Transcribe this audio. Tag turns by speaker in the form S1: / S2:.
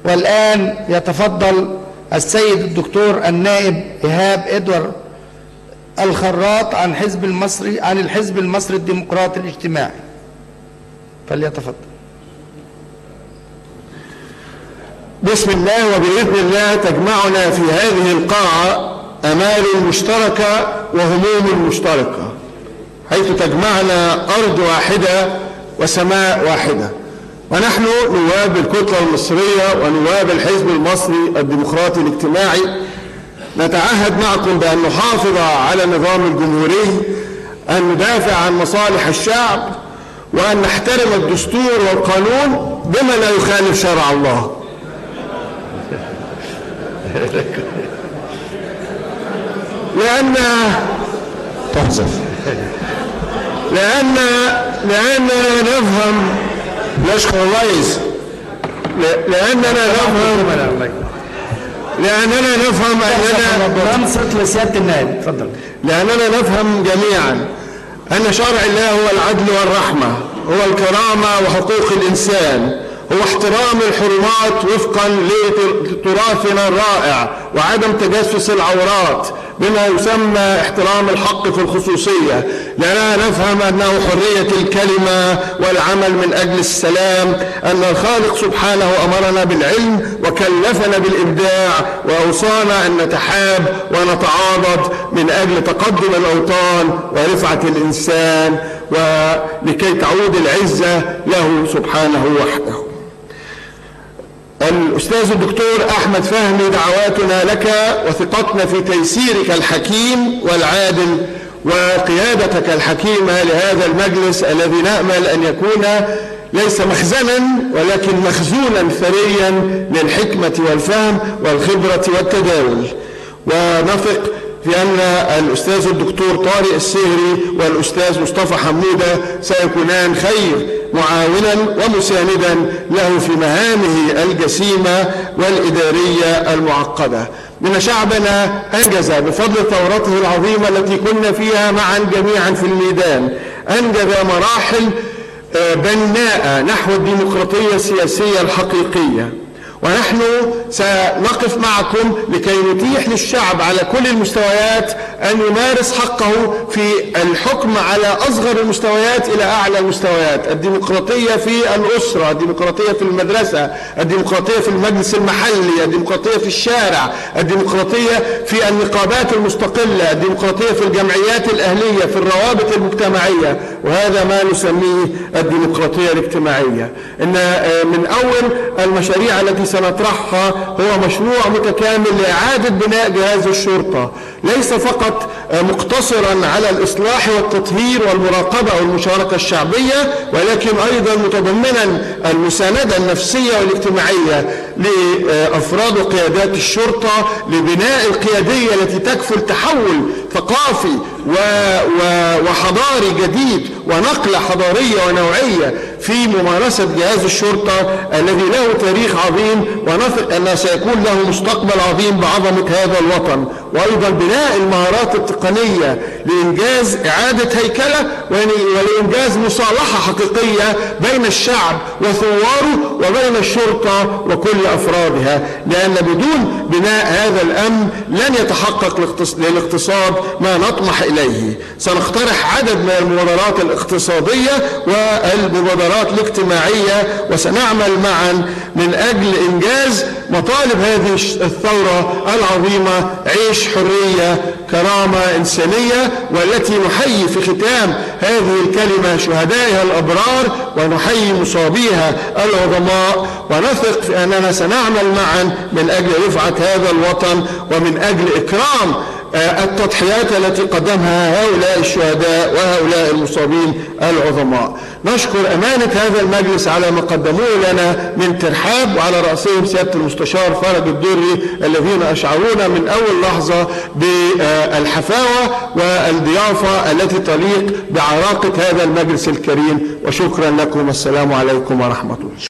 S1: والآن يتفضل السيد الدكتور النائب إيهاب إدوار الخراط عن الحزب المصري الديمقراطي الاجتماعي، فليتفضل.
S2: بسم الله وبإذن الله تجمعنا في هذه القاعة أمال مشتركة وهموم مشتركة، حيث تجمعنا أرض واحدة وسماء واحدة، ونحن نواب الكتلة المصرية ونواب الحزب المصري الديمقراطي الاجتماعي نتعهد معكم بأن نحافظ على النظام الجمهوري، أن ندافع عن مصالح الشعب، وأن نحترم الدستور والقانون بما لا يخالف شرع الله. لأننا نفهم، نشكر الرئيس، لأننا نفهم أننا
S1: ننصت لسيادة النائب. تفضل.
S2: لأننا نفهم جميعا أن شرع الله هو العدل والرحمة، هو الكرامة وحقوق الإنسان، هو احترام الحرمات وفقا لتراثنا الرائع وعدم تجسس العورات بما يسمى احترام الحق في الخصوصية، لأننا نفهم أنه حرية الكلمة والعمل من أجل السلام، أن الخالق سبحانه أمرنا بالعلم وكلفنا بالإبداع وأوصانا أن نتحاب ونتعاضد من أجل تقدم الأوطان ورفعة الإنسان ولكي تعود العزة له سبحانه وحده. الأستاذ الدكتور أحمد فهمي، دعواتنا لك وثقتنا في تيسيرك الحكيم والعادل وقيادتك الحكيمة لهذا المجلس الذي نأمل أن يكون ليس مخزنا ولكن مخزونا ثريا للحكمة والفهم والخبرة والتداول، ونثق في أن الأستاذ الدكتور طارق السهري والأستاذ مصطفى حمودة سيكونان خير معاونا ومساندا له في مهامه الجسيمة والإدارية المعقدة. إن شعبنا أنجز بفضل ثورته العظيمة التي كنا فيها معا جميعا في الميدان، أنجز مراحل بناءة نحو الديمقراطية السياسية الحقيقية، ونحن سنقف معكم لكي نتيح للشعب على كل المستويات أن يمارس حقه في الحكم على أصغر المستويات إلى أعلى المستويات، الديمقراطية في الأسرة، الديمقراطية في المدرسة، الديمقراطية في المجلس المحلي، الديمقراطية في الشارع، الديمقراطية في النقابات المستقلة، الديمقراطية في الجمعيات الأهلية، في الروابط المجتمعية، وهذا ما نسميه الديمقراطية الاجتماعية. إن من أول المشاريع التي سنطرحها هو مشروع متكامل لإعادة بناء جهاز الشرطة، ليس فقط مقتصرا على الإصلاح والتطهير والمراقبة والمشاركة الشعبية، ولكن أيضا متضمنا المساندة النفسية والاجتماعية لأفراد وقيادات الشرطة لبناء القيادية التي تكفل تحول ثقافي وحضاري جديد ونقلة حضارية ونوعية في ممارسة جهاز الشرطة الذي له تاريخ عظيم، ونثق أنه سيكون له مستقبل عظيم بعظمة هذا الوطن، وأيضا بناء المهارات التقنية لإنجاز إعادة هيكلة ولإنجاز مصالحة حقيقية بين الشعب وثواره وبين الشرطة وكل أفرادها، لأن بدون بناء هذا الأمن لن يتحقق للاقتصاد ما نطمح إليه. سنقترح عدد من المبادرات الاقتصادية والمبادرات الاجتماعية، وسنعمل معا من أجل إنجاز مطالب هذه الثورة العظيمة: عيش، حرية، كرامة إنسانية، والتي نحيي في ختام هذه الكلمة شهدائها الأبرار ونحيي مصابيها العظماء، ونثق في أننا سنعمل معا من أجل رفعة هذا الوطن ومن أجل إكرام التضحيات التي قدمها هؤلاء الشهداء وهؤلاء المصابين العظماء. نشكر أمانة هذا المجلس على ما قدموه لنا من ترحاب، وعلى رأسهم سيادة المستشار فرج الدري الذين أشعرونا من أول لحظة بالحفاوة والضيافة التي تليق بعراقة هذا المجلس الكريم. وشكرا لكم، السلام عليكم ورحمة الله.